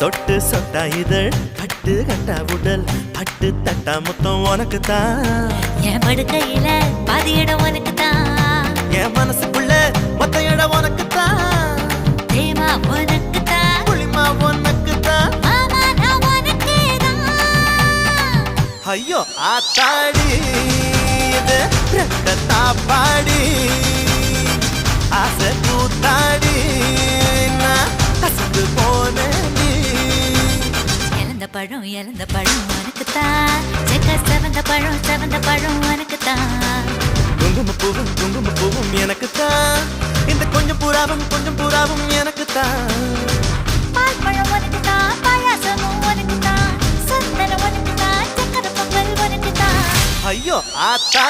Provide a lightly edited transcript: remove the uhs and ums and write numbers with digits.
சொட்டு சொட்டா இதழ் கட்டு கட்டா உடல் பட்டு தட்டா மொத்தம் உனக்கு தான் என் படுக்கையில பாதி இடம் உனக்கு தான் என் மனசுக்குள்ள மொத்த இடம் உனக்கு தான் தேமா உனக்கு தான் புளிமா உனக்கு தான் மாமா நான் உனக்கு தான் ஐயோ ஆத்தாடி இது ரத்தத்தா பாடி ஆசை கூத்தாடி நான் அசந்து போனேன் இழந்த பழம் உனக்கு தான் செக்க செவந்த பழம் உனக்கு தான் குங்கும பூவும் எனக்கு தான் இந்த கொஞ்சம் புறாவும் எனக்கு தான் பால் பழம் உனக்கு தான் பாயாசமும் உனக்கு தான் சந்தனம் உனக்கு தான் சக்கரை பொங்கல் உனக்கு தான் ஐயோ ஆத்தா